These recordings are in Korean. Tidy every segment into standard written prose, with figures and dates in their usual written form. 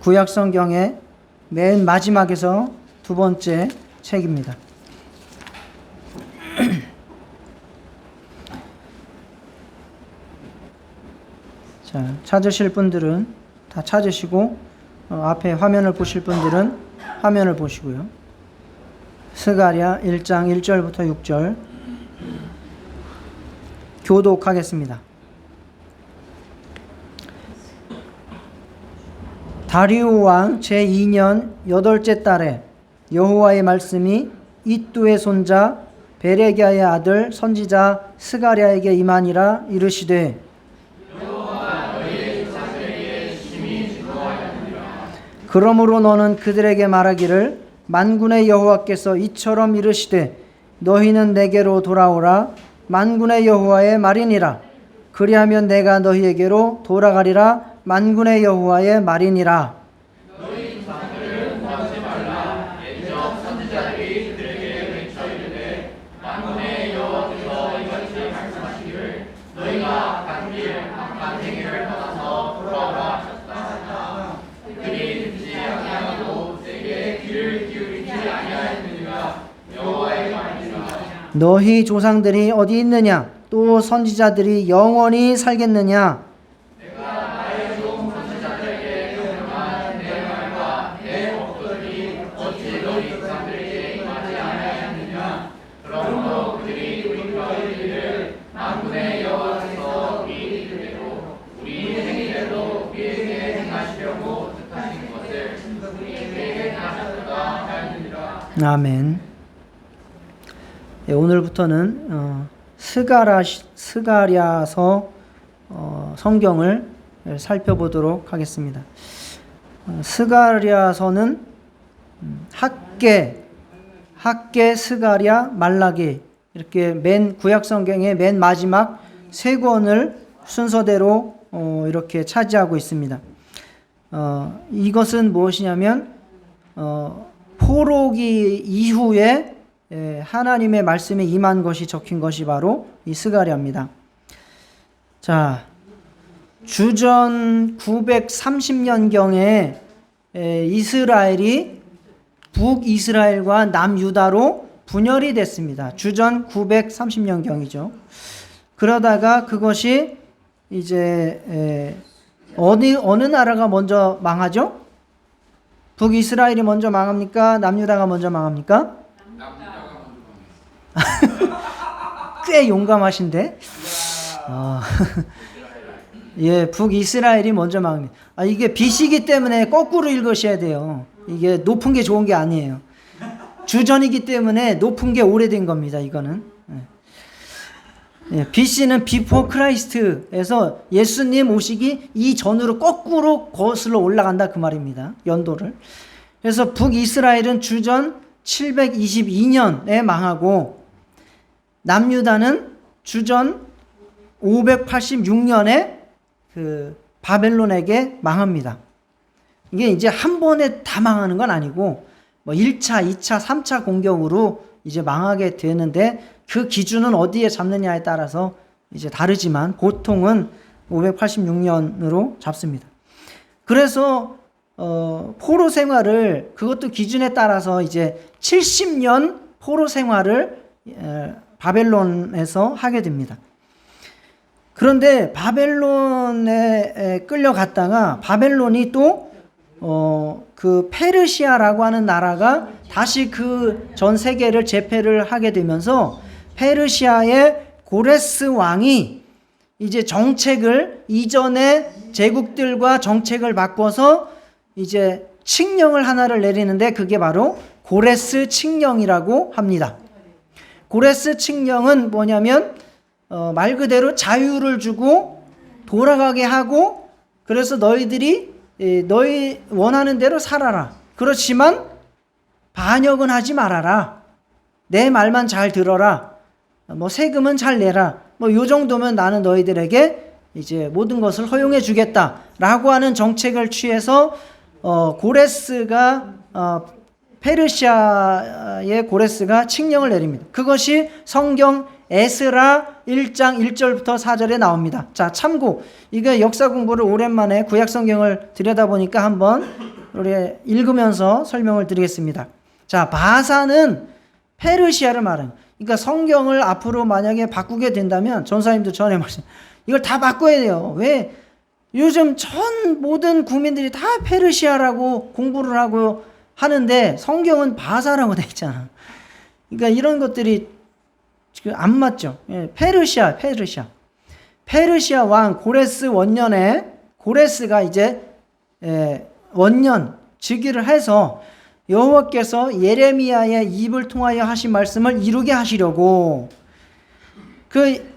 구약 성경의 맨 마지막에서 두 번째 책입니다. 자, 찾으실 분들은 다 찾으시고 앞에 화면을 보실 분들은 화면을 보시고요. 스가랴 1장 1절부터 6절 교독하겠습니다. 다리오 왕 제2년 8째 달에 여호와의 말씀이 이뚜의 손자 베레기야의 아들 선지자 스가랴에게 임하니라. 이르시되 그러므로 너는 그들에게 말하기를 만군의 여호와께서 이처럼 이르시되 너희는 내게로 돌아오라. 만군의 여호와의 말이니라. 그리하면 내가 너희에게로 돌아가리라. 만군의 여호와의 말이니라. 너희 조상들을 구하지 말라. 옛적 선지자들이 그들에게 외쳐 이르되 만군의 여호와께서 이같이 말씀하시기를 너희가 간 길 악한 행위를 떠나서 돌아오라 하셨다. 그들이 듣지 아니하고 내게 귀를 기울이지 아니하였느니라. 여호와의 말이니라. 너희 조상들이 어디 있느냐? 또 선지자들이 영원히 살겠느냐? 아멘. 네, 오늘부터는 스가랴서 성경을 살펴보도록 하겠습니다. 스가랴서는 학개, 스가랴, 말라기 이렇게 맨 구약 성경의 맨 마지막 세 권을 순서대로 이렇게 차지하고 있습니다. 이것은 무엇이냐면 포로기 이후에 하나님의 말씀에 임한 것이 적힌 것이 바로 이 스가랴입니다. 자, 주전 930년경에 이스라엘이 북이스라엘과 남유다로 분열이 됐습니다. 주전 930년경이죠. 그러다가 그것이 이제 어느 나라가 먼저 망하죠? 북이스라엘이 먼저 망합니까? 남유다가 먼저 망합니까? 꽤 용감하신데? 예, 북이스라엘이 먼저 망합니다. 이게 빛이기 때문에 거꾸로 읽으셔야 돼요. 이게 높은 게 좋은 게 아니에요. 주전이기 때문에 높은 게 오래된 겁니다. 이거는. 예, BC는 before Christ에서 예수님 오시기 이전으로 거꾸로 거슬러 올라간다 그 말입니다. 연도를. 그래서 북이스라엘은 주전 722년에 망하고 남유다는 주전 586년에 그 바벨론에게 망합니다. 이게 이제 한 번에 다 망하는 건 아니고 뭐 1차, 2차, 3차 공격으로 이제 망하게 되는데 그 기준은 어디에 잡느냐에 따라서 이제 다르지만 보통은 586년으로 잡습니다. 그래서 포로 생활을 그것도 기준에 따라서 이제 70년 포로 생활을 바벨론에서 하게 됩니다. 그런데 바벨론에 끌려갔다가 바벨론이 또 그 페르시아라고 하는 나라가 다시 그 전 세계를 제패를 하게 되면서 페르시아의 고레스 왕이 이제 정책을 이전의 제국들과 정책을 바꿔서 이제 칙령을 하나를 내리는데 그게 바로 고레스 칙령이라고 합니다. 고레스 칙령은 뭐냐면 말 그대로 자유를 주고 돌아가게 하고 그래서 너희들이 너희 원하는 대로 살아라. 그렇지만 반역은 하지 말아라. 내 말만 잘 들어라. 뭐 세금은 잘 내라. 뭐 요 정도면 나는 너희들에게 이제 모든 것을 허용해 주겠다라고 하는 정책을 취해서 고레스가 페르시아의 고레스가 칙령을 내립니다. 그것이 성경 에스라 1장 1절부터 4절에 나옵니다. 자, 참고 이거 역사 공부를 오랜만에 구약 성경을 들여다보니까 한번 우리 읽으면서 설명을 드리겠습니다. 자, 바사는 페르시아를 말하는, 그러니까 성경을 앞으로 만약에 바꾸게 된다면 전사님도 전에 말씀, 이걸 다 바꿔야 돼요. 왜? 요즘 전 모든 국민들이 다 페르시아라고 공부를 하고 하는데 성경은 바사라고 돼 있잖아. 그러니까 이런 것들이 지금 안 맞죠. 예, 페르시아 왕 고레스 원년에 고레스가 이제 원년 즉위를 해서 여호와께서 예레미야의 입을 통하여 하신 말씀을 이루게 하시려고 그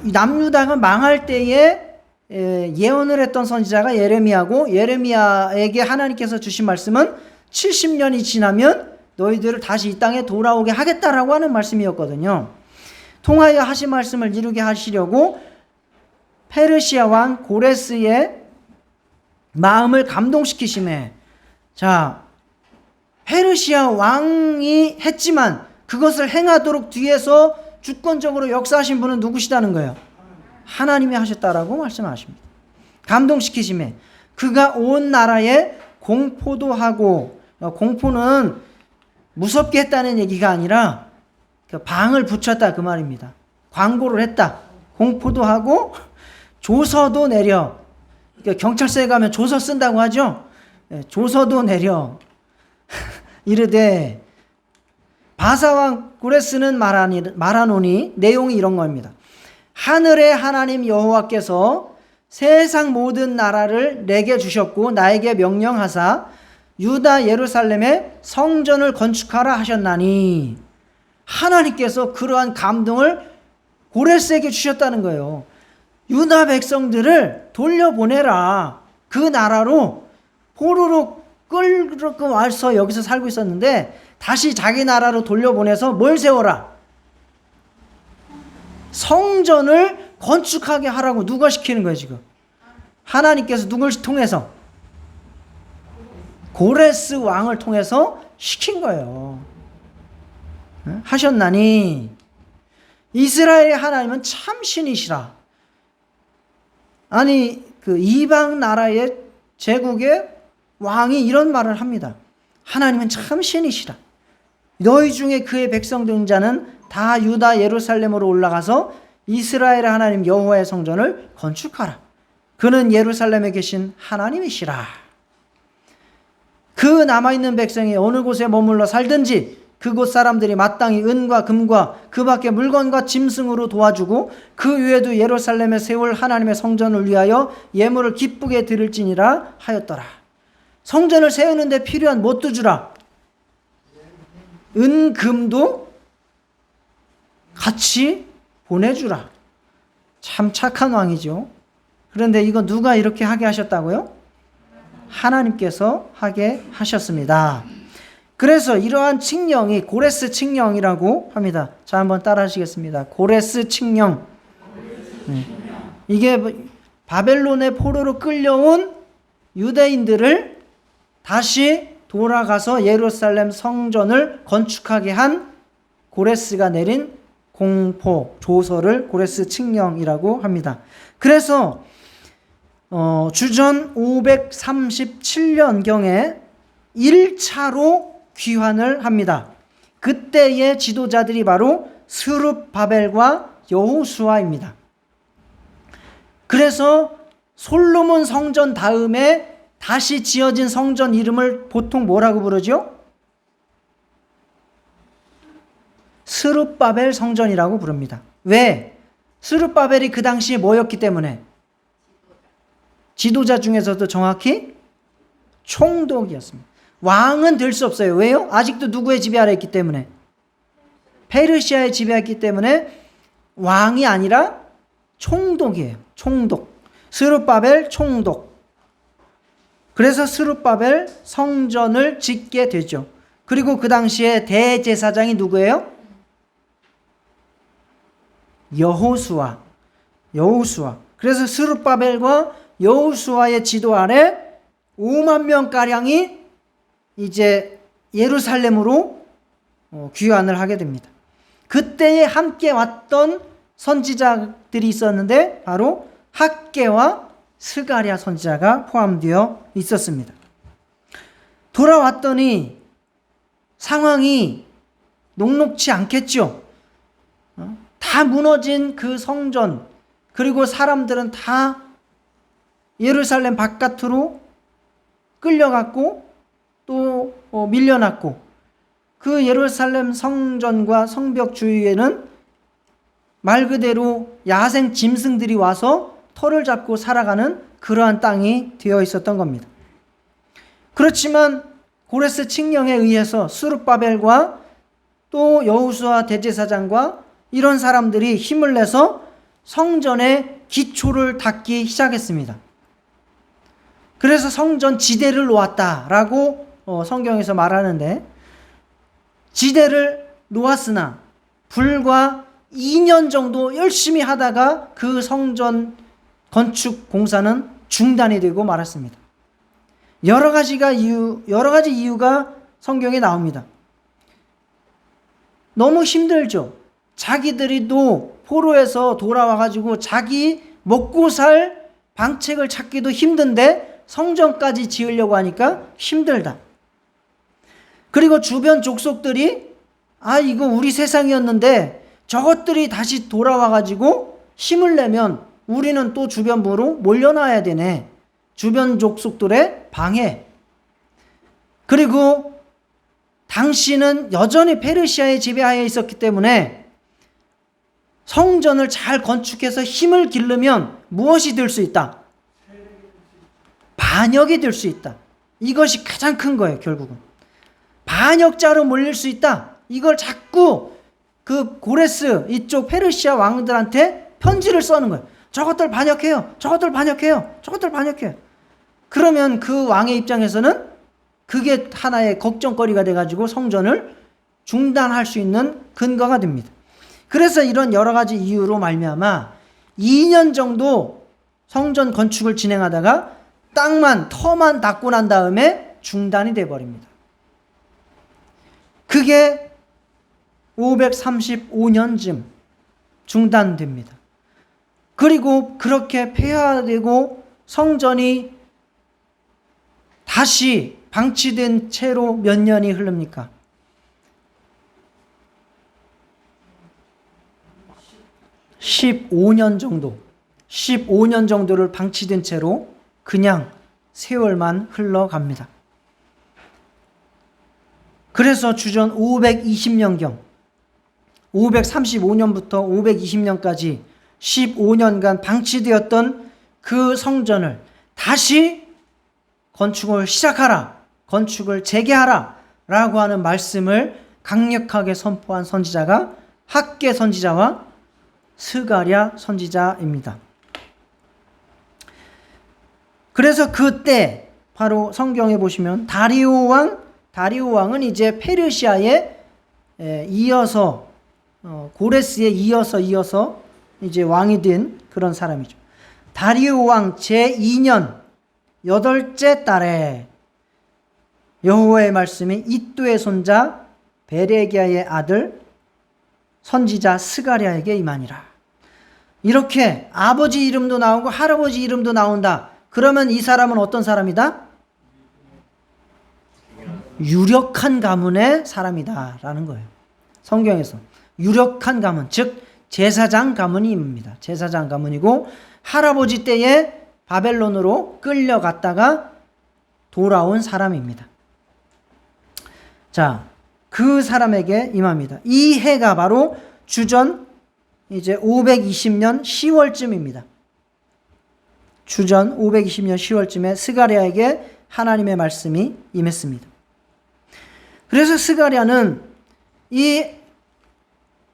남유다가 망할 때에 예언을 했던 선지자가 예레미야고, 예레미야에게 하나님께서 주신 말씀은 70년이 지나면 너희들을 다시 이 땅에 돌아오게 하겠다라고 하는 말씀이었거든요. 통하여 하신 말씀을 이루게 하시려고 페르시아 왕 고레스의 마음을 감동시키심에, 자, 페르시아 왕이 했지만 그것을 행하도록 뒤에서 주권적으로 역사하신 분은 누구시다는 거예요? 하나님이 하셨다라고 말씀하십니다. 감동시키심에 그가 온 나라에 공포도 하고, 공포는 무섭게 했다는 얘기가 아니라 방을 붙였다 그 말입니다. 광고를 했다. 공포도 하고 조서도 내려, 그러니까 경찰서에 가면 조서 쓴다고 하죠. 조서도 내려 이르되, 바사왕 고레스는 말하노니 내용이 이런 겁니다. 하늘의 하나님 여호와께서 세상 모든 나라를 내게 주셨고 나에게 명령하사 유다 예루살렘에 성전을 건축하라 하셨나니, 하나님께서 그러한 감동을 고레스에게 주셨다는 거예요. 유다 백성들을 돌려보내라. 그 나라로 포로로 끌고 와서 여기서 살고 있었는데 다시 자기 나라로 돌려보내서 뭘 세워라? 성전을 건축하게 하라고. 누가 시키는 거예요 지금? 하나님께서 누굴 통해서? 고레스 왕을 통해서 시킨 거예요. 하셨나니 이스라엘의 하나님은 참 신이시라. 아니 그 이방 나라의 제국의 왕이 이런 말을 합니다. 하나님은 참 신이시라. 너희 중에 그의 백성 된 자는 다 유다 예루살렘으로 올라가서 이스라엘의 하나님 여호와의 성전을 건축하라. 그는 예루살렘에 계신 하나님이시라. 그 남아있는 백성이 어느 곳에 머물러 살든지 그곳 사람들이 마땅히 은과 금과 그 밖의 물건과 짐승으로 도와주고 그 외에도 예루살렘에 세울 하나님의 성전을 위하여 예물을 기쁘게 드릴지니라 하였더라. 성전을 세우는데 필요한 뭣도 주라. 은, 금도 같이 보내주라. 참 착한 왕이죠. 그런데 이거 누가 이렇게 하게 하셨다고요? 하나님께서 하게 하셨습니다. 그래서 이러한 칙령이 고레스 칙령이라고 합니다. 자, 한번 따라 하시겠습니다. 고레스 칙령. 이게 바벨론의 포로로 끌려온 유대인들을 다시 돌아가서 예루살렘 성전을 건축하게 한 고레스가 내린 공포, 조서를 고레스 칙령이라고 합니다. 그래서 주전 537년경에 1차로 귀환을 합니다. 그때의 지도자들이 바로 스룹바벨과 여호수아입니다. 그래서 솔로몬 성전 다음에 다시 지어진 성전 이름을 보통 뭐라고 부르죠? 스룹바벨 성전이라고 부릅니다. 왜? 스룹바벨이 그 당시에 뭐였기 때문에? 지도자 중에서도 정확히 총독이었습니다. 왕은 될 수 없어요. 왜요? 아직도 누구의 지배 아래 있기 때문에? 페르시아의 지배했기 때문에 왕이 아니라 총독이에요. 총독. 스룹바벨 총독. 그래서 스룹바벨 성전을 짓게 되죠. 그리고 그 당시에 대제사장이 누구예요? 여호수아. 그래서 스룹바벨과 여호수아의 지도 아래 5만 명가량이 이제 예루살렘으로 귀환을 하게 됩니다. 그때에 함께 왔던 선지자들이 있었는데 바로 학개와 스가랴 선지자가 포함되어 있었습니다. 돌아왔더니 상황이 녹록치 않겠죠. 다 무너진 그 성전, 그리고 사람들은 다 예루살렘 바깥으로 끌려갔고 또 밀려났고, 그 예루살렘 성전과 성벽 주위에는 말 그대로 야생 짐승들이 와서 털을 잡고 살아가는 그러한 땅이 되어 있었던 겁니다. 그렇지만 고레스 칙령에 의해서 스룹바벨과 또 여호수아 대제사장과 이런 사람들이 힘을 내서 성전의 기초를 닦기 시작했습니다. 그래서 성전 지대를 놓았다라고 성경에서 말하는데, 지대를 놓았으나 불과 2년 정도 열심히 하다가 그 성전 건축 공사는 중단이 되고 말았습니다. 여러 가지 이유가 성경에 나옵니다. 너무 힘들죠. 자기들이 또 포로에서 돌아와가지고 자기 먹고 살 방책을 찾기도 힘든데 성전까지 지으려고 하니까 힘들다. 그리고 주변 족속들이 이거 우리 세상이었는데 저것들이 다시 돌아와가지고 힘을 내면 우리는 또 주변부로 몰려나야 되네. 주변 족속들의 방해. 그리고 당시는 여전히 페르시아의 지배하에 있었기 때문에 성전을 잘 건축해서 힘을 기르면 무엇이 될 수 있다? 반역이 될 수 있다. 이것이 가장 큰 거예요, 결국은. 반역자로 몰릴 수 있다. 이걸 자꾸 그 고레스 이쪽 페르시아 왕들한테 편지를 써는 거예요. 저것들 반역해요. 저것들 반역해요. 저것들 반역해요. 그러면 그 왕의 입장에서는 그게 하나의 걱정거리가 돼가지고 성전을 중단할 수 있는 근거가 됩니다. 그래서 이런 여러 가지 이유로 말미암아 2년 정도 성전 건축을 진행하다가 터만 닦고 난 다음에 중단이 돼버립니다. 그게 535년쯤 중단됩니다. 그리고 그렇게 폐하되고 성전이 다시 방치된 채로 몇 년이 흐릅니까? 15년 정도를 방치된 채로 그냥 세월만 흘러갑니다. 그래서 주전 520년경 535년부터 520년까지 15년간 방치되었던 그 성전을 다시 건축을 시작하라, 건축을 재개하라 라고 하는 말씀을 강력하게 선포한 선지자가 학개 선지자와 스가랴 선지자입니다. 그래서 그때 바로 성경에 보시면 다리오 왕은 이제 페르시아에 이어서 고레스에 이어서 이제 왕이 된 그런 사람이죠. 다리오 왕 제2년 8째 달에 여호와의 말씀이 이도의 손자 베레기야의 아들 선지자 스가랴에게 임하니라. 이렇게 아버지 이름도 나오고 할아버지 이름도 나온다. 그러면 이 사람은 어떤 사람이다? 유력한 가문의 사람이다 라는 거예요. 성경에서 유력한 가문, 즉 제사장 가문입니다. 제사장 가문이고 할아버지 때에 바벨론으로 끌려갔다가 돌아온 사람입니다. 자, 그 사람에게 임합니다. 이 해가 바로 주전 이제 520년 10월쯤입니다. 주전 520년 10월쯤에 스가랴에게 하나님의 말씀이 임했습니다. 그래서 스가랴는 이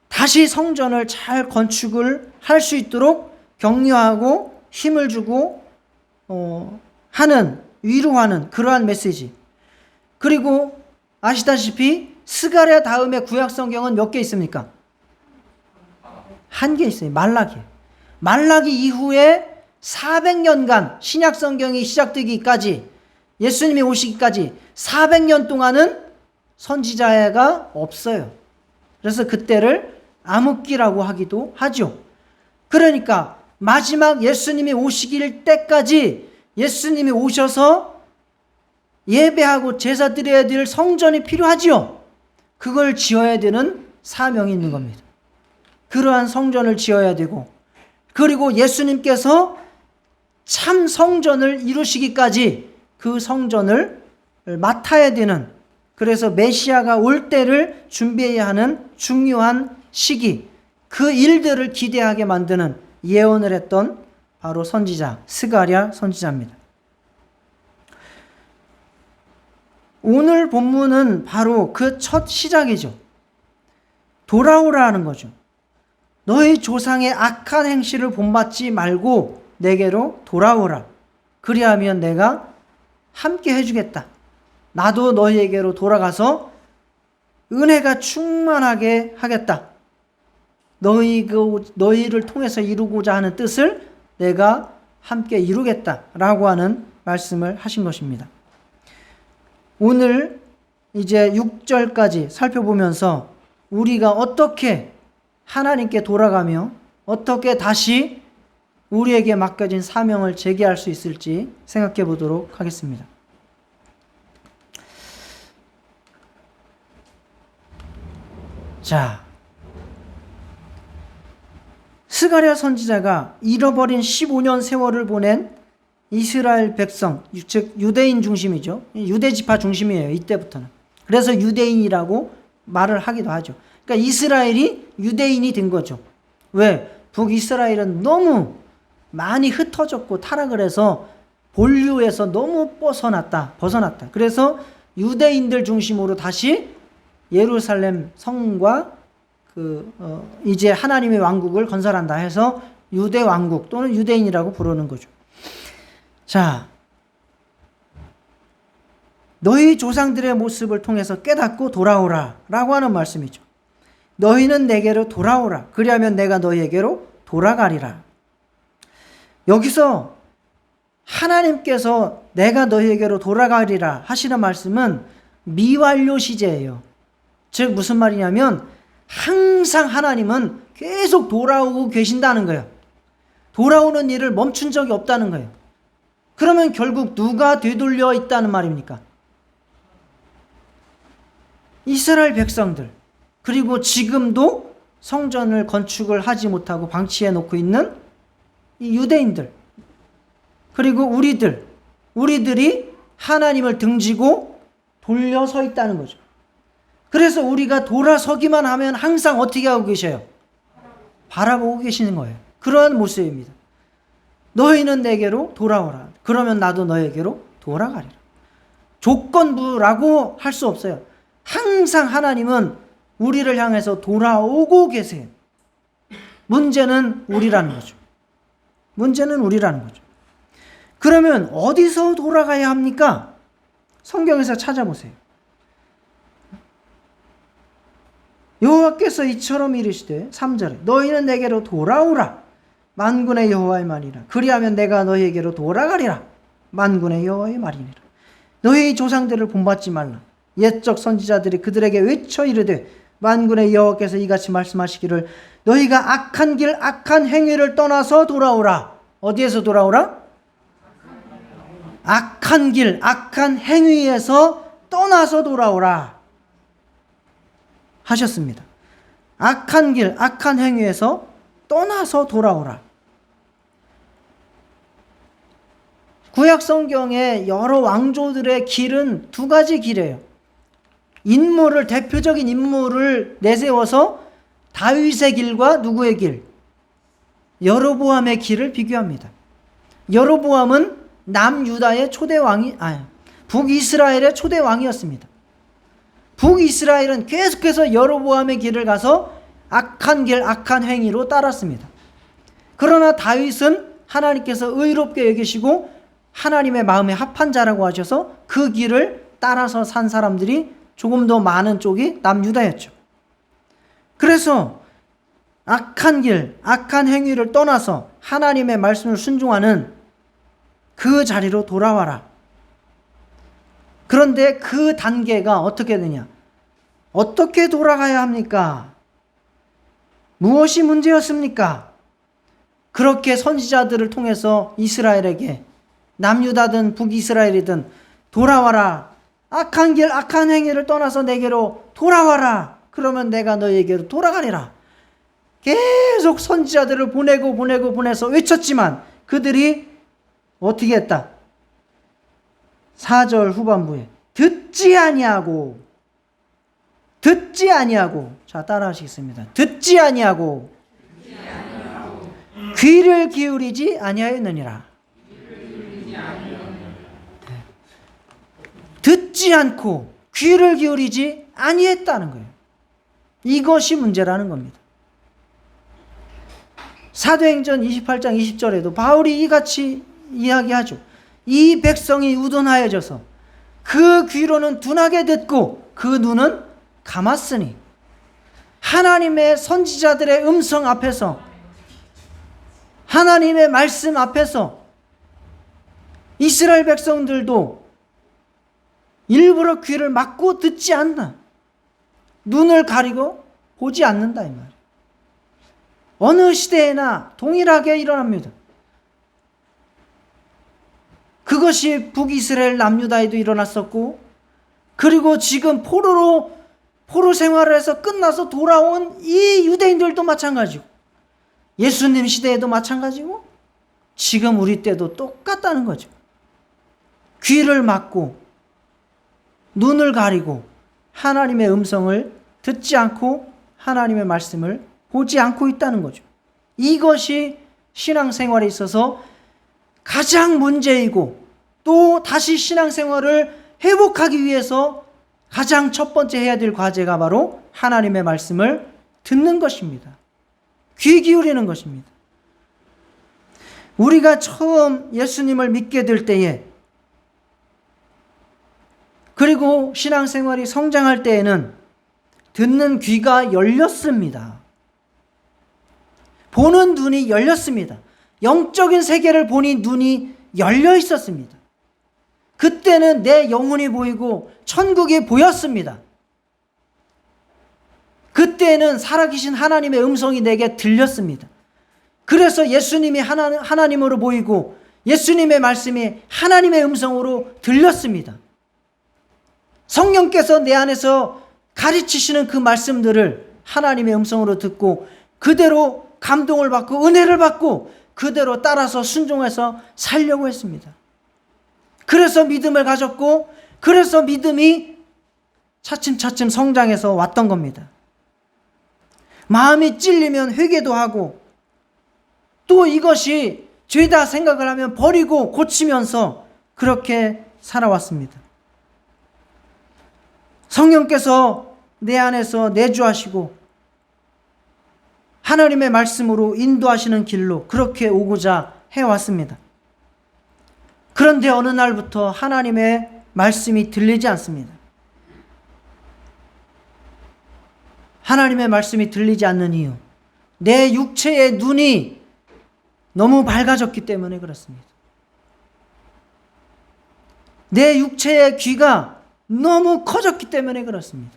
다시 성전을 잘 건축을 할 수 있도록 격려하고 힘을 주고 위로하는 그러한 메시지. 그리고 아시다시피 스가랴 다음에 구약 성경은 몇 개 있습니까? 한 개 있어요. 말라기 이후에 400년간 신약 성경이 시작되기까지 예수님이 오시기까지 400년 동안은 선지자가 없어요. 그래서 그때를 암흑기라고 하기도 하죠. 그러니까 마지막 예수님이 오시길 때까지 예수님이 오셔서 예배하고 제사 드려야 될 성전이 필요하지요. 그걸 지어야 되는 사명이 있는 겁니다. 그러한 성전을 지어야 되고, 그리고 예수님께서 참 성전을 이루시기까지 그 성전을 맡아야 되는, 그래서 메시아가 올 때를 준비해야 하는 중요한 시기, 그 일들을 기대하게 만드는 예언을 했던 바로 선지자 스가랴 선지자입니다. 오늘 본문은 바로 그 첫 시작이죠. 돌아오라 하는 거죠. 너희 조상의 악한 행실을 본받지 말고 내게로 돌아오라. 그리하면 내가 함께 해주겠다. 나도 너희에게로 돌아가서 은혜가 충만하게 하겠다. 너희를 통해서 이루고자 하는 뜻을 내가 함께 이루겠다라고 하는 말씀을 하신 것입니다. 오늘 이제 6절까지 살펴보면서 우리가 어떻게 하나님께 돌아가며 어떻게 다시 우리에게 맡겨진 사명을 제기할 수 있을지 생각해 보도록 하겠습니다. 자, 스가랴 선지자가 잃어버린 15년 세월을 보낸 이스라엘 백성, 즉 유대인 중심이죠. 유대 지파 중심이에요. 이때부터는. 그래서 유대인이라고 말을 하기도 하죠. 그러니까 이스라엘이 유대인이 된 거죠. 왜? 북이스라엘은 너무 많이 흩어졌고 타락을 해서 본류에서 너무 벗어났다. 그래서 유대인들 중심으로 다시 예루살렘 성과 이제 하나님의 왕국을 건설한다 해서 유대 왕국 또는 유대인이라고 부르는 거죠. 자, 너희 조상들의 모습을 통해서 깨닫고 돌아오라 라고 하는 말씀이죠. 너희는 내게로 돌아오라. 그리하면 내가 너희에게로 돌아가리라. 여기서 하나님께서 내가 너희에게로 돌아가리라 하시는 말씀은 미완료 시제예요. 즉 무슨 말이냐면 항상 하나님은 계속 돌아오고 계신다는 거예요. 돌아오는 일을 멈춘 적이 없다는 거예요. 그러면 결국 누가 되돌려 있다는 말입니까? 이스라엘 백성들, 그리고 지금도 성전을 건축을 하지 못하고 방치해 놓고 있는 이 유대인들, 그리고 우리들이 하나님을 등지고 돌려서 있다는 거죠. 그래서 우리가 돌아서기만 하면 항상 어떻게 하고 계셔요? 바라보고 계시는 거예요. 그러한 모습입니다. 너희는 내게로 돌아오라. 그러면 나도 너에게로 돌아가리라. 조건부라고 할 수 없어요. 항상 하나님은 우리를 향해서 돌아오고 계세요. 문제는 우리라는 거죠. 그러면 어디서 돌아가야 합니까? 성경에서 찾아보세요. 여호와께서 이처럼 이르시되 3절에 너희는 내게로 돌아오라. 만군의 여호와의 말이라. 그리하면 내가 너희에게로 돌아가리라. 만군의 여호와의 말이니라. 너희 조상들을 본받지 말라. 옛적 선지자들이 그들에게 외쳐 이르되 만군의 여호와께서 이같이 말씀하시기를 너희가 악한 길 악한 행위를 떠나서 돌아오라. 어디에서 돌아오라? 악한 길 악한 행위에서 떠나서 돌아오라 하셨습니다. 악한 길 악한 행위에서 떠나서 돌아오라. 구약 성경의 여러 왕조들의 길은 두 가지 길이에요. 대표적인 인물을 내세워서 다윗의 길과 누구의 길? 여로보암의 길을 비교합니다. 여로보암은 남유다의 북이스라엘의 초대 왕이었습니다. 북이스라엘은 계속해서 여로보암의 길을 가서 악한 길, 악한 행위로 따랐습니다. 그러나 다윗은 하나님께서 의롭게 여기시고 하나님의 마음에 합한 자라고 하셔서 그 길을 따라서 산 사람들이 조금 더 많은 쪽이 남유다였죠. 그래서 악한 길, 악한 행위를 떠나서 하나님의 말씀을 순종하는 그 자리로 돌아와라. 그런데 그 단계가 어떻게 되냐? 어떻게 돌아가야 합니까? 무엇이 문제였습니까? 그렇게 선지자들을 통해서 이스라엘에게 남유다든 북이스라엘이든 돌아와라. 악한 길, 악한 행위를 떠나서 내게로 돌아와라. 그러면 내가 너에게로 돌아가리라. 계속 선지자들을 보내서 외쳤지만 그들이 어떻게 했다? 4절 후반부에 듣지 아니하고. 자, 따라 하시겠습니다. 듣지 아니하고 귀를 기울이지 아니하였느니라. 듣지 않고 귀를 기울이지 아니했다는 거예요. 이것이 문제라는 겁니다. 사도행전 28장 20절에도 바울이 이같이 이야기하죠. 이 백성이 우둔하여져서 그 귀로는 둔하게 듣고 그 눈은 감았으니. 하나님의 선지자들의 음성 앞에서, 하나님의 말씀 앞에서 이스라엘 백성들도 일부러 귀를 막고 듣지 않나. 눈을 가리고 보지 않는다 이 말이에요. 어느 시대에나 동일하게 일어납니다. 그것이 북이스라엘 남유다에도 일어났었고, 그리고 지금 포로 생활을 해서 끝나서 돌아온 이 유대인들도 마찬가지고, 예수님 시대에도 마찬가지고, 지금 우리 때도 똑같다는 거죠. 귀를 막고 눈을 가리고 하나님의 음성을 듣지 않고 하나님의 말씀을 보지 않고 있다는 거죠. 이것이 신앙생활에 있어서 가장 문제이고, 또 다시 신앙생활을 회복하기 위해서 가장 첫 번째 해야 될 과제가 바로 하나님의 말씀을 듣는 것입니다. 귀 기울이는 것입니다. 우리가 처음 예수님을 믿게 될 때에, 그리고 신앙생활이 성장할 때에는 듣는 귀가 열렸습니다. 보는 눈이 열렸습니다. 영적인 세계를 보니 눈이 열려 있었습니다. 그때는 내 영혼이 보이고 천국이 보였습니다. 그때는 살아계신 하나님의 음성이 내게 들렸습니다. 그래서 예수님이 하나님으로 보이고 예수님의 말씀이 하나님의 음성으로 들렸습니다. 성령께서 내 안에서 가르치시는 그 말씀들을 하나님의 음성으로 듣고 그대로 감동을 받고 은혜를 받고 그대로 따라서 순종해서 살려고 했습니다. 그래서 믿음을 가졌고, 그래서 믿음이 차츰차츰 성장해서 왔던 겁니다. 마음이 찔리면 회개도 하고, 또 이것이 죄다 생각을 하면 버리고 고치면서 그렇게 살아왔습니다. 성령께서 내 안에서 내주하시고 하나님의 말씀으로 인도하시는 길로 그렇게 오고자 해왔습니다. 그런데 어느 날부터 하나님의 말씀이 들리지 않습니다. 하나님의 말씀이 들리지 않는 이유, 내 육체의 눈이 너무 밝아졌기 때문에 그렇습니다. 내 육체의 귀가 너무 커졌기 때문에 그렇습니다.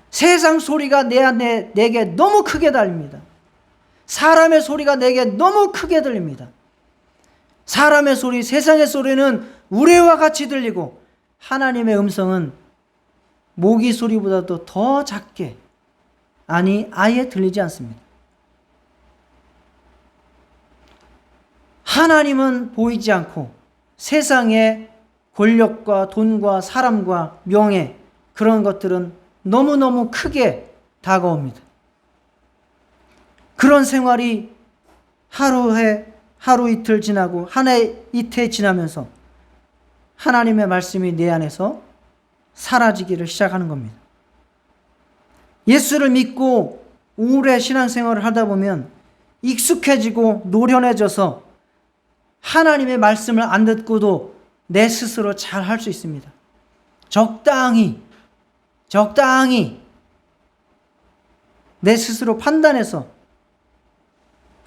세상 소리가 내게 너무 크게 들립니다. 사람의 소리가 내게 너무 크게 들립니다. 사람의 소리, 세상의 소리는 우레와 같이 들리고 하나님의 음성은 모기 소리보다도 더 작게, 아니 아예 들리지 않습니다. 하나님은 보이지 않고 세상의 권력과 돈과 사람과 명예, 그런 것들은 너무너무 크게 다가옵니다. 그런 생활이 하루 이틀 지나고 한 해 이틀 지나면서 하나님의 말씀이 내 안에서 사라지기를 시작하는 겁니다. 예수를 믿고 오래 신앙생활을 하다 보면 익숙해지고 노련해져서 하나님의 말씀을 안 듣고도 내 스스로 잘 할 수 있습니다. 적당히 내 스스로 판단해서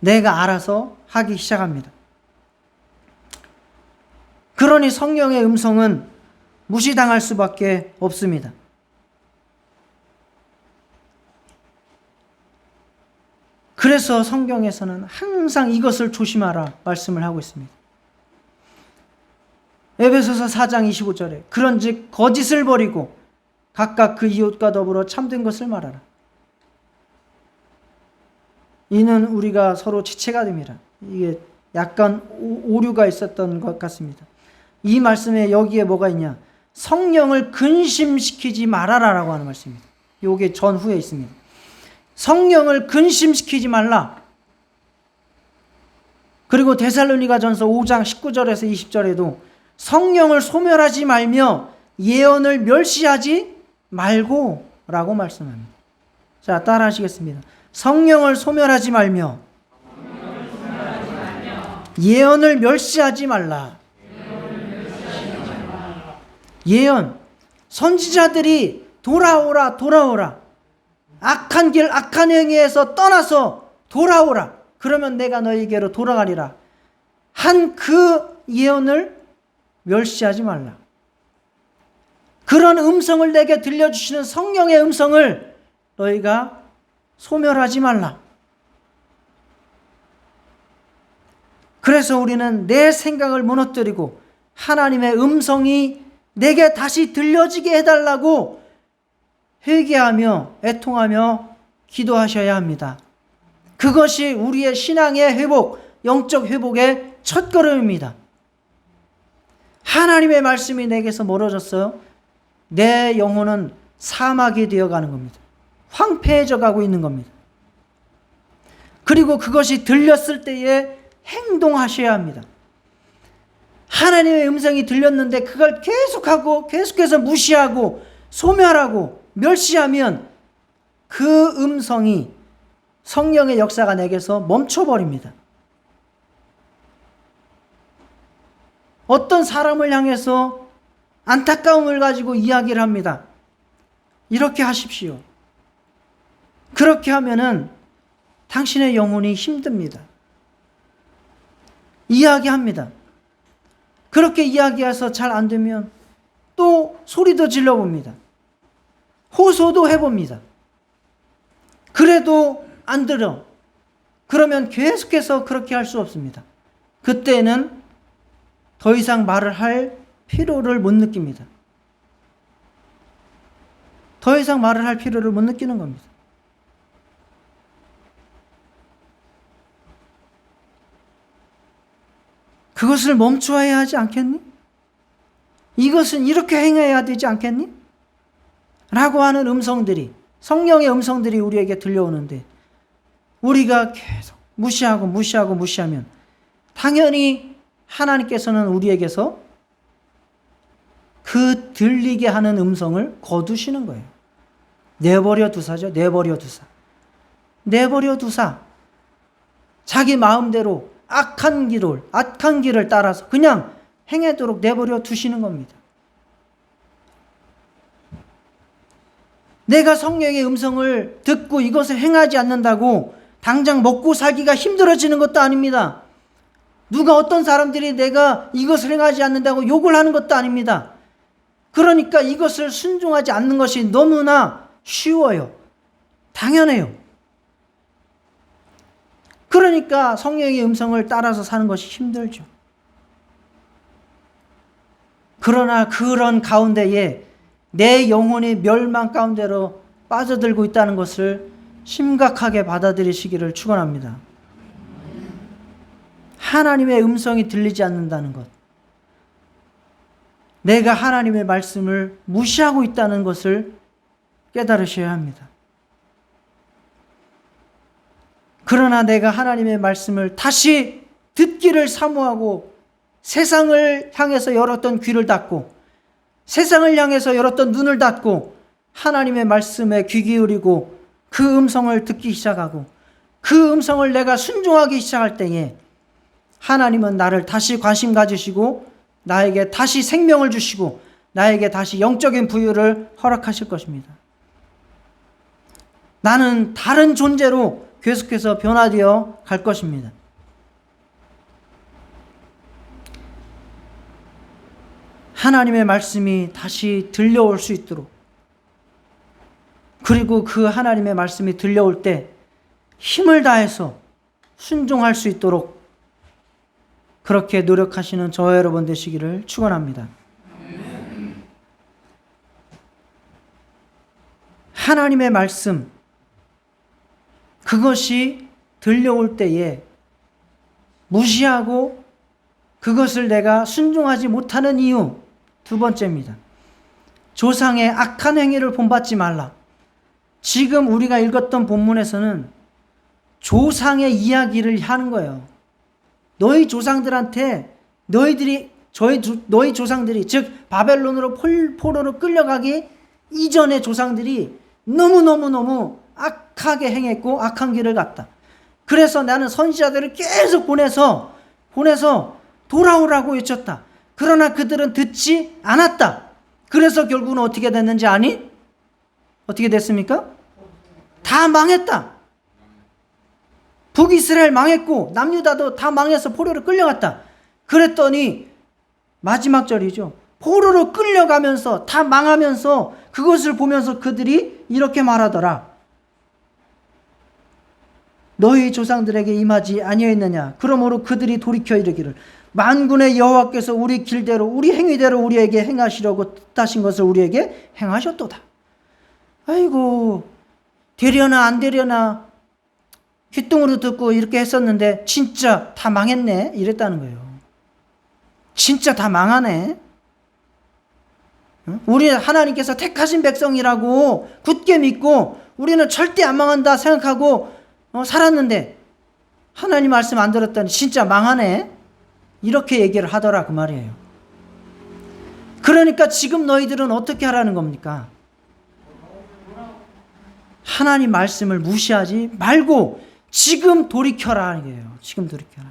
내가 알아서 하기 시작합니다. 그러니 성령의 음성은 무시당할 수밖에 없습니다. 그래서 성경에서는 항상 이것을 조심하라 말씀을 하고 있습니다. 에베소서 4장 25절에 그런즉 거짓을 버리고 각각 그 이웃과 더불어 참된 것을 말하라. 이는 우리가 서로 지체가 됩니다. 이게 약간 오류가 있었던 것 같습니다. 이 말씀에 여기에 뭐가 있냐? 성령을 근심시키지 말아라라고 하는 말씀입니다. 요게 전후에 있습니다. 성령을 근심시키지 말라. 그리고 데살로니가전서 5장 19절에서 20절에도 성령을 소멸하지 말며 예언을 멸시하지 말고 라고 말씀합니다. 자, 따라 하시겠습니다. 성령을 소멸하지 말며 예언을 멸시하지 말라. 예언, 선지자들이 돌아오라 돌아오라, 악한 길 악한 행위에서 떠나서 돌아오라, 그러면 내가 너희에게로 돌아가리라 한 그 예언을 멸시하지 말라. 그런 음성을 내게 들려주시는 성령의 음성을 너희가 소멸하지 말라. 그래서 우리는 내 생각을 무너뜨리고 하나님의 음성이 내게 다시 들려지게 해달라고 회개하며 애통하며 기도하셔야 합니다. 그것이 우리의 신앙의 회복, 영적 회복의 첫걸음입니다. 하나님의 말씀이 내게서 멀어졌어요. 내 영혼은 사막이 되어가는 겁니다. 황폐해져 가고 있는 겁니다. 그리고 그것이 들렸을 때에 행동하셔야 합니다. 하나님의 음성이 들렸는데 그걸 계속해서 무시하고 소멸하고 멸시하면 그 음성이 성령의 역사가 내게서 멈춰버립니다. 어떤 사람을 향해서 안타까움을 가지고 이야기를 합니다. 이렇게 하십시오. 그렇게 하면은 당신의 영혼이 힘듭니다. 이야기합니다. 그렇게 이야기해서 잘 안 되면 또 소리도 질러봅니다. 호소도 해봅니다. 그래도 안 들어. 그러면 계속해서 그렇게 할 수 없습니다. 그때는 더 이상 말을 할 필요를 못 느낍니다. 더 이상 말을 할 필요를 못 느끼는 겁니다. 그것을 멈추어야 하지 않겠니? 이것은 이렇게 행해야 되지 않겠니? 라고 하는 음성들이, 성령의 음성들이 우리에게 들려오는데 우리가 계속 무시하면 당연히 하나님께서는 우리에게서 그 들리게 하는 음성을 거두시는 거예요. 내버려 두사죠. 내버려 두사. 자기 마음대로 악한 길을 따라서 그냥 행하도록 내버려 두시는 겁니다. 내가 성령의 음성을 듣고 이것을 행하지 않는다고 당장 먹고 살기가 힘들어지는 것도 아닙니다. 누가 어떤 사람들이 내가 이것을 행하지 않는다고 욕을 하는 것도 아닙니다. 그러니까 이것을 순종하지 않는 것이 너무나 쉬워요. 당연해요. 그러니까 성령의 음성을 따라서 사는 것이 힘들죠. 그러나 그런 가운데에 내 영혼이 멸망 가운데로 빠져들고 있다는 것을 심각하게 받아들이시기를 축원합니다. 하나님의 음성이 들리지 않는다는 것, 내가 하나님의 말씀을 무시하고 있다는 것을 깨달으셔야 합니다. 그러나 내가 하나님의 말씀을 다시 듣기를 사모하고 세상을 향해서 열었던 귀를 닫고 세상을 향해서 열었던 눈을 닫고 하나님의 말씀에 귀 기울이고 그 음성을 듣기 시작하고 그 음성을 내가 순종하기 시작할 때에 하나님은 나를 다시 관심 가지시고 나에게 다시 생명을 주시고 나에게 다시 영적인 부유를 허락하실 것입니다. 나는 다른 존재로 계속해서 변화되어 갈 것입니다. 하나님의 말씀이 다시 들려올 수 있도록, 그리고 그 하나님의 말씀이 들려올 때 힘을 다해서 순종할 수 있도록 그렇게 노력하시는 저와 여러분 되시기를 축원합니다. 하나님의 말씀, 그것이 들려올 때에 무시하고 그것을 내가 순종하지 못하는 이유, 두 번째입니다. 조상의 악한 행위를 본받지 말라. 지금 우리가 읽었던 본문에서는 조상의 이야기를 하는 거예요. 너희 조상들한테 너희 조상들이, 즉 바벨론으로 포로로 끌려가기 이전의 조상들이 너무 악하게 행했고 악한 길을 갔다. 그래서 나는 선지자들을 계속 보내서 돌아오라고 외쳤다. 그러나 그들은 듣지 않았다. 그래서 결국은 어떻게 됐는지 아니? 어떻게 됐습니까? 다 망했다. 북이스라엘 망했고 남유다도 다 망해서 포로로 끌려갔다. 그랬더니 마지막 절이죠. 포로로 끌려가면서 다 망하면서 그것을 보면서 그들이 이렇게 말하더라. 너희 조상들에게 임하지 아니하였느냐. 그러므로 그들이 돌이켜 이르기를 만군의 여호와께서 우리 길대로 우리 행위대로 우리에게 행하시려고 뜻하신 것을 우리에게 행하셨도다. 아이고, 되려나 안 되려나 귓등으로 듣고 이렇게 했었는데 진짜 다 망했네 이랬다는 거예요. 진짜 다 망하네. 우리 하나님께서 택하신 백성이라고 굳게 믿고 우리는 절대 안 망한다 생각하고 살았는데 하나님 말씀 안 들었더니 진짜 망하네. 이렇게 얘기를 하더라 그 말이에요. 그러니까 지금 너희들은 어떻게 하라는 겁니까? 하나님 말씀을 무시하지 말고 지금 돌이켜라 하는 거예요. 지금 돌이켜라.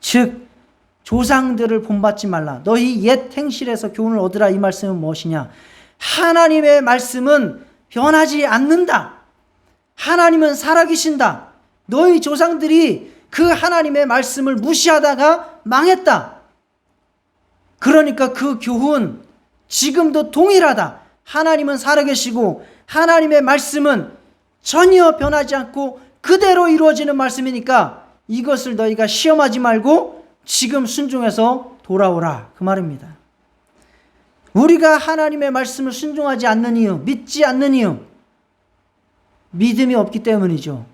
즉 조상들을 본받지 말라. 너희 옛 행실에서 교훈을 얻으라. 이 말씀은 무엇이냐? 하나님의 말씀은 변하지 않는다. 하나님은 살아계신다. 너희 조상들이 그 하나님의 말씀을 무시하다가 망했다. 그러니까 그 교훈 지금도 동일하다. 하나님은 살아계시고 하나님의 말씀은 전혀 변하지 않고 그대로 이루어지는 말씀이니까 이것을 너희가 시험하지 말고 지금 순종해서 돌아오라. 그 말입니다. 우리가 하나님의 말씀을 순종하지 않는 이유, 믿지 않는 이유, 믿음이 없기 때문이죠.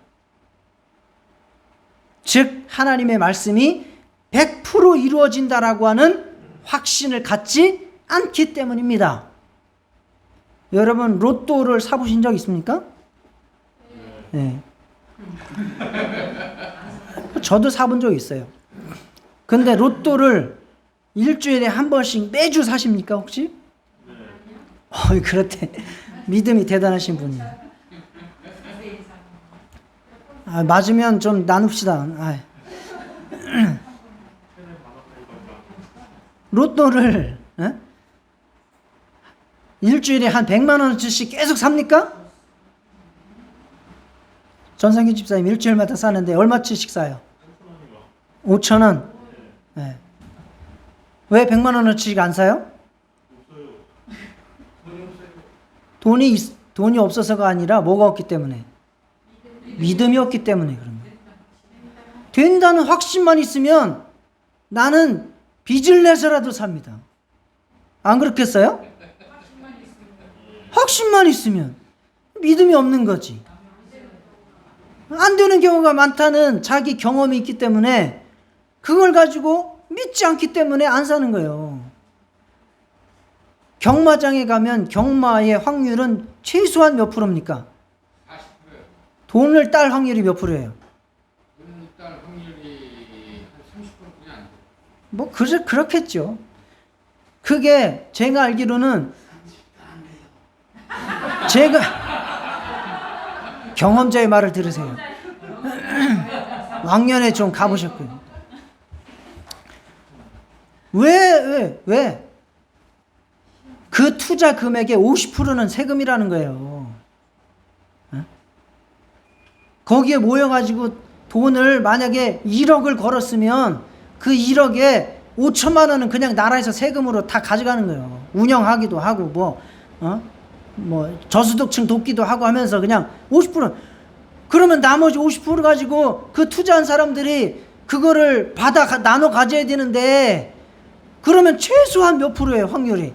즉 하나님의 말씀이 100% 이루어진다라고 하는 확신을 갖지 않기 때문입니다. 여러분 로또를 사보신 적 있습니까? 네. 저도 사본 적 있어요. 근데 로또를 일주일에 한 번씩 매주 사십니까 혹시? 그렇대. 믿음이 대단하신 분이에요. 맞으면 좀 나눕시다. 로또를 일주일에 한 100만 원어치씩 계속 삽니까? 전상규 집사님 일주일마다 사는데 얼마치씩 사요? 5천 원. 네. 왜 100만 원어치씩 안 사요? 돈이 없어서가 아니라 뭐가 없기 때문에? 믿음이 없기 때문에 그런 거예요. 된다는 확신만 있으면 나는 빚을 내서라도 삽니다. 안 그렇겠어요? 확신만 있으면 믿음이 없는 거지. 안 되는 경우가 많다는 자기 경험이 있기 때문에 그걸 가지고 믿지 않기 때문에 안 사는 거예요. 경마장에 가면 경마의 확률은 최소한 몇 프로입니까? 40%요. 돈을 딸 확률이 몇 프로예요? 돈을 딸 확률이 한 30%뿐이 안 돼요. 뭐 그렇겠죠. 그게 제가 알기로는 제가 경험자의 말을 들으세요. 왕년에 좀 가보셨고요. 왜? 그 투자 금액의 50%는 세금이라는 거예요. 거기에 모여가지고 돈을 만약에 1억을 걸었으면 그 1억에 5천만 원은 그냥 나라에서 세금으로 다 가져가는 거예요. 운영하기도 하고 뭐 저소득층 돕기도 하고 하면서 그냥 50%. 그러면 나머지 50% 가지고 그 투자한 사람들이 그거를 나눠 가져야 되는데, 그러면 최소한 몇 프로예요, 확률이?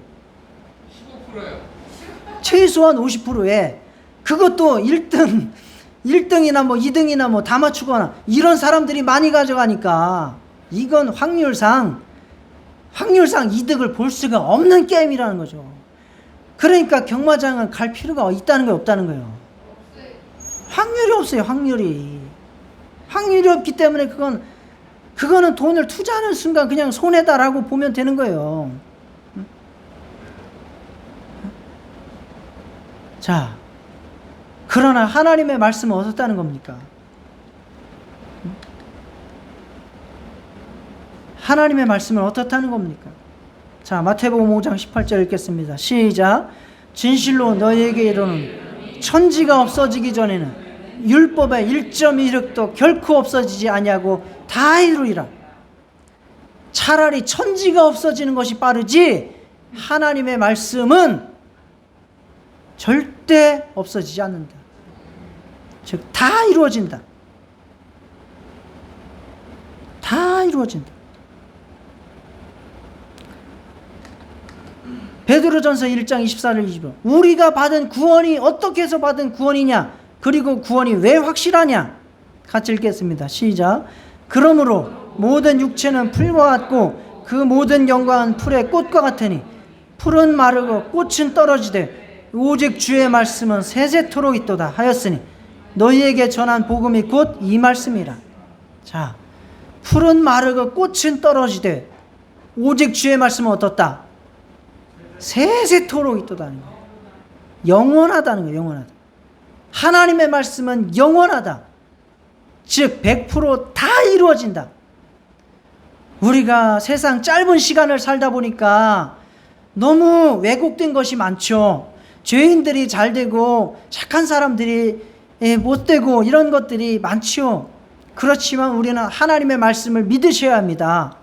15%예요. 최소한 50%에, 그것도 1등이나 뭐 2등이나 뭐 다 맞추거나 이런 사람들이 많이 가져가니까 이건 확률상 이득을 볼 수가 없는 게임이라는 거죠. 그러니까 경마장은 갈 필요가 있다는 거예요, 없다는 거예요? 확률이 없어요, 확률이 없기 때문에 그거는 돈을 투자하는 순간 그냥 손해다라고 보면 되는 거예요. 자, 그러나 하나님의 말씀은 어떻다는 겁니까? 하나님의 말씀은 어떻다는 겁니까? 자, 마태복음 5장 18절 읽겠습니다. 시작. 진실로 너희에게 이르노니 천지가 없어지기 전에는 율법의 1.1획도 결코 없어지지 아니하고 다 이루리라. 차라리 천지가 없어지는 것이 빠르지 하나님의 말씀은 절대 없어지지 않는다. 즉, 다 이루어진다. 다 이루어진다. 베드로전서 1장 24절 25절. 우리가 받은 구원이 어떻게 해서 받은 구원이냐? 그리고 구원이 왜 확실하냐? 같이 읽겠습니다. 시작. 그러므로 모든 육체는 풀과 같고 그 모든 영광은 풀의 꽃과 같으니 풀은 마르고 꽃은 떨어지되 오직 주의 말씀은 세세토록 있도다 하였으니 너희에게 전한 복음이 곧 이 말씀이라. 자, 풀은 마르고 꽃은 떨어지되 오직 주의 말씀은 어떻다? 세세토록 있도다는 거예요. 영원하다는 거예요. 영원하다. 하나님의 말씀은 영원하다. 즉 100% 이루어진다. 우리가 세상 짧은 시간을 살다 보니까 너무 왜곡된 것이 많죠. 죄인들이 잘 되고 착한 사람들이 못 되고 이런 것들이 많죠. 그렇지만 우리는 하나님의 말씀을 믿으셔야 합니다.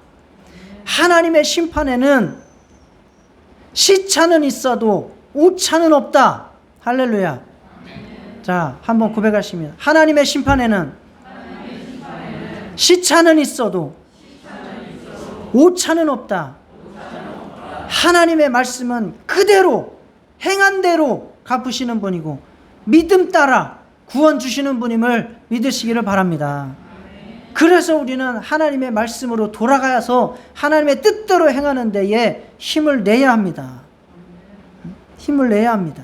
하나님의 심판에는 시차는 있어도 오차는 없다. 할렐루야. 자, 한번 고백하십니다. 하나님의 심판에는 시차는 있어도 오차는 없다. 하나님의 말씀은 그대로 행한 대로 갚으시는 분이고 믿음 따라 구원 주시는 분임을 믿으시기를 바랍니다. 그래서 우리는 하나님의 말씀으로 돌아가서 하나님의 뜻대로 행하는 데에 힘을 내야 합니다. 힘을 내야 합니다.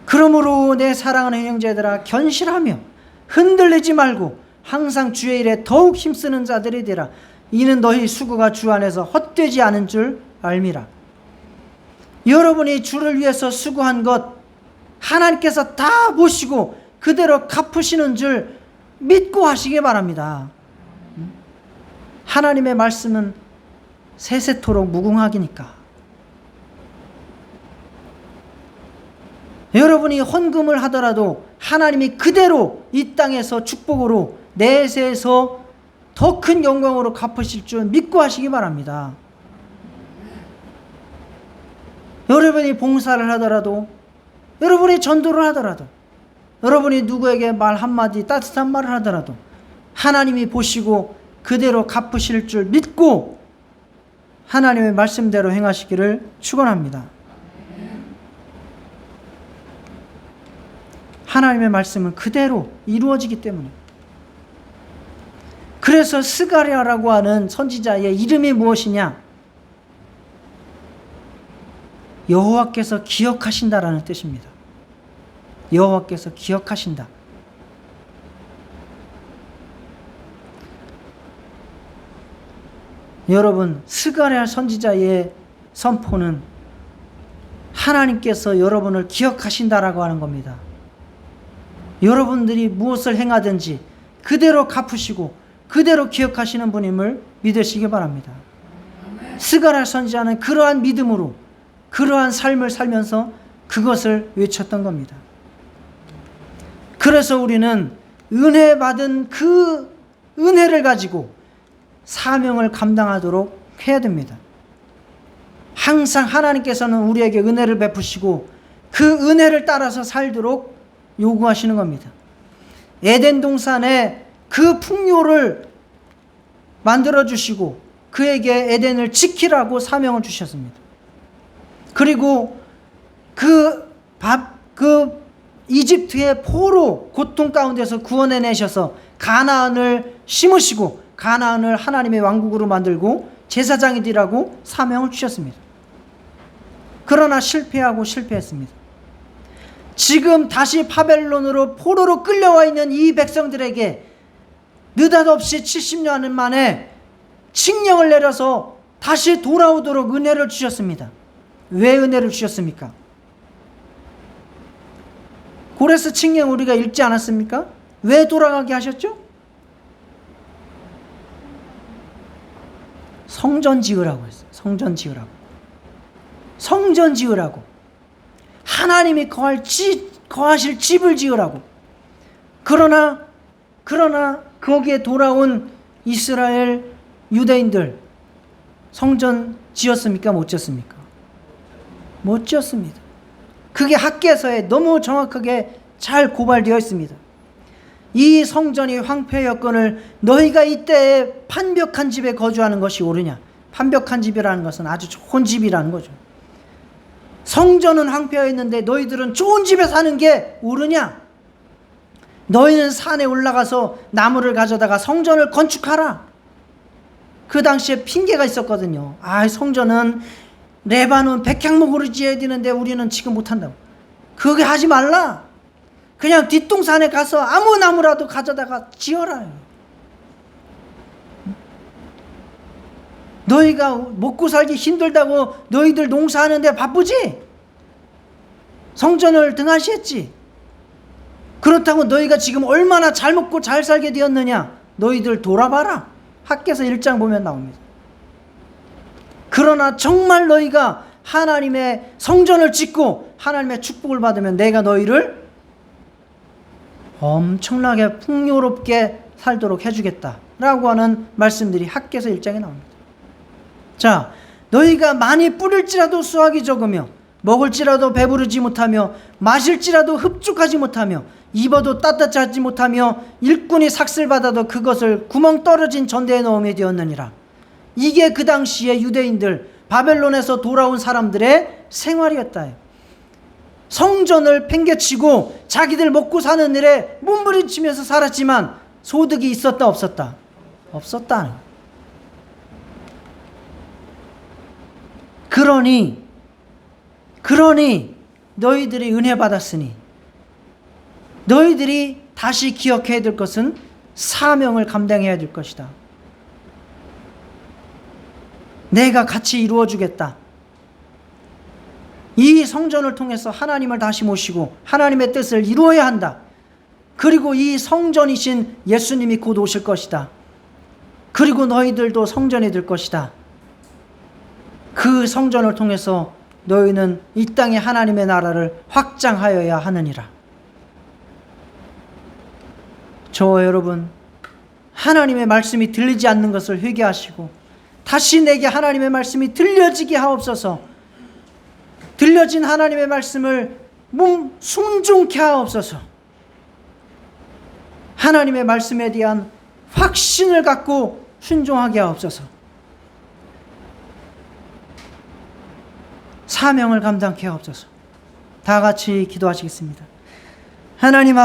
그러므로 내 사랑하는 형제들아 견실하며 흔들리지 말고 항상 주의 일에 더욱 힘쓰는 자들이 되라. 이는 너희 수고가 주 안에서 헛되지 않은 줄 알미라. 여러분이 주를 위해서 수고한 것 하나님께서 다 보시고 그대로 갚으시는 줄 믿고 하시기 바랍니다. 하나님의 말씀은 세세토록 무궁하기니까. 여러분이 헌금을 하더라도 하나님이 그대로 이 땅에서 축복으로 내세에서 더 큰 영광으로 갚으실 줄 믿고 하시기 바랍니다. 여러분이 봉사를 하더라도, 여러분이 전도를 하더라도, 여러분이 누구에게 말 한마디 따뜻한 말을 하더라도 하나님이 보시고 그대로 갚으실 줄 믿고 하나님의 말씀대로 행하시기를 축원합니다. 하나님의 말씀은 그대로 이루어지기 때문에. 그래서 스가랴라고 하는 선지자의 이름이 무엇이냐? 여호와께서 기억하신다라는 뜻입니다. 여호와께서 기억하신다. 여러분, 스가랴 선지자의 선포는 하나님께서 여러분을 기억하신다라고 하는 겁니다. 여러분들이 무엇을 행하든지 그대로 갚으시고 그대로 기억하시는 분임을 믿으시기 바랍니다. 스가랴 선지자는 그러한 믿음으로 그러한 삶을 살면서 그것을 외쳤던 겁니다. 그래서 우리는 은혜 받은 그 은혜를 가지고 사명을 감당하도록 해야 됩니다. 항상 하나님께서는 우리에게 은혜를 베푸시고 그 은혜를 따라서 살도록 요구하시는 겁니다. 에덴 동산에 그 풍요를 만들어 주시고 그에게 에덴을 지키라고 사명을 주셨습니다. 그리고 그 이집트의 포로 고통 가운데서 구원해 내셔서 가나안을 심으시고 가나안을 하나님의 왕국으로 만들고 제사장이 되라고 사명을 주셨습니다. 그러나 실패했습니다. 지금 다시 바벨론으로 포로로 끌려와 있는 이 백성들에게 느닷없이 70년 만에 칙령을 내려서 다시 돌아오도록 은혜를 주셨습니다. 왜 은혜를 주셨습니까? 고레스 칙령 우리가 읽지 않았습니까? 왜 돌아가게 하셨죠? 성전 지으라고 했어요. 성전 지으라고. 하나님이 거하실 집을 지으라고. 그러나 거기에 돌아온 이스라엘 유대인들 성전 지었습니까? 못 지었습니까? 못 지었습니다. 그게 학개서에 너무 정확하게 잘 고발되어 있습니다. 이 성전이 황폐였거늘 너희가 이때에 판벽한 집에 거주하는 것이 옳으냐. 판벽한 집이라는 것은 아주 좋은 집이라는 거죠. 성전은 황폐하였는데 너희들은 좋은 집에 사는 게 옳으냐. 너희는 산에 올라가서 나무를 가져다가 성전을 건축하라. 그 당시에 핑계가 있었거든요. 성전은 레바논 백향목으로 지어야 되는데 우리는 지금 못한다고. 그게 하지 말라. 그냥 뒷동산에 가서 아무 나무라도 가져다가 지어라. 너희가 먹고 살기 힘들다고 너희들 농사하는데 바쁘지? 성전을 등한시했지? 그렇다고 너희가 지금 얼마나 잘 먹고 잘 살게 되었느냐? 너희들 돌아봐라. 학개서 1장 보면 나옵니다. 그러나 정말 너희가 하나님의 성전을 짓고 하나님의 축복을 받으면 내가 너희를 엄청나게 풍요롭게 살도록 해주겠다라고 하는 말씀들이 학개서 1장에 나옵니다. 자, 너희가 많이 뿌릴지라도 수확이 적으며 먹을지라도 배부르지 못하며 마실지라도 흡족하지 못하며 입어도 따뜻하지 못하며 일꾼이 삭슬 받아도 그것을 구멍 떨어진 전대에 넣으며 되었느니라. 이게 그 당시에 유대인들 바벨론에서 돌아온 사람들의 생활이었다. 성전을 팽개치고 자기들 먹고 사는 일에 몸부림치면서 살았지만 소득이 있었다 없었다? 없었다. 그러니 너희들이 은혜 받았으니 너희들이 다시 기억해야 될 것은 사명을 감당해야 될 것이다. 내가 같이 이루어 주겠다. 이 성전을 통해서 하나님을 다시 모시고 하나님의 뜻을 이루어야 한다. 그리고 이 성전이신 예수님이 곧 오실 것이다. 그리고 너희들도 성전이 될 것이다. 그 성전을 통해서 너희는 이 땅에 하나님의 나라를 확장하여야 하느니라. 저와 여러분, 하나님의 말씀이 들리지 않는 것을 회개하시고 다시 내게 하나님의 말씀이 들려지게 하옵소서. 들려진 하나님의 말씀을 순종케 하옵소서. 하나님의 말씀에 대한 확신을 갖고 순종하게 하옵소서. 사명을 감당케 하옵소서. 다 같이 기도하시겠습니다. 하나님 아버지,